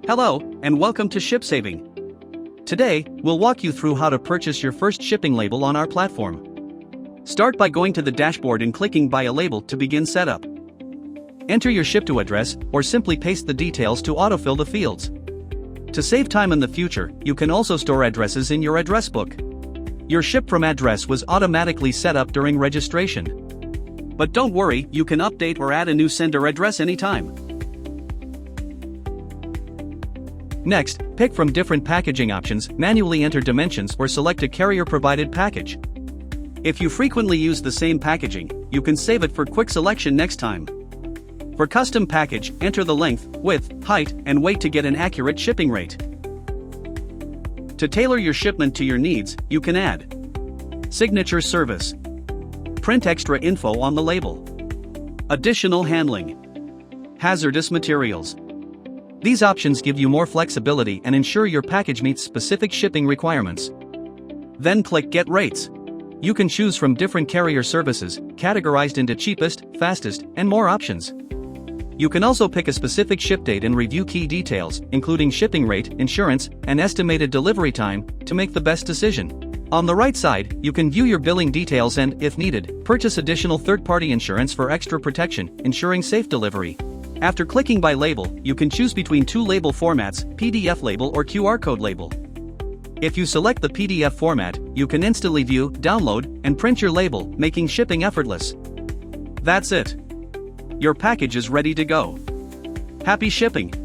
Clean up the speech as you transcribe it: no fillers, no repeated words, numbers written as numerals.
Hello, and welcome to ShipSaving. Today, we'll walk you through how to purchase your first shipping label on our platform. Start by going to the dashboard and clicking Buy a Label to begin setup. Enter your ship-to address, or simply paste the details to autofill the fields. To save time in the future, you can also store addresses in your address book. Your ship from address was automatically set up during registration. But don't worry, you can update or add a new sender address anytime. Next, pick from different packaging options, manually enter dimensions or select a carrier-provided package. If you frequently use the same packaging, you can save it for quick selection next time. For custom package, enter the length, width, height, and weight to get an accurate shipping rate. To tailor your shipment to your needs, you can add signature service, print extra info on the label, additional handling, hazardous materials. These options give you more flexibility and ensure your package meets specific shipping requirements. Then click Get Rates. You can choose from different carrier services, categorized into cheapest, fastest, and more options. You can also pick a specific ship date and review key details, including shipping rate, insurance, and estimated delivery time, to make the best decision. On the right side, you can view your billing details and, if needed, purchase additional third-party insurance for extra protection, ensuring safe delivery. After clicking By Label, you can choose between two label formats, PDF label or QR code label. If you select the PDF format, you can instantly view, download, and print your label, making shipping effortless. That's it. Your package is ready to go. Happy shipping!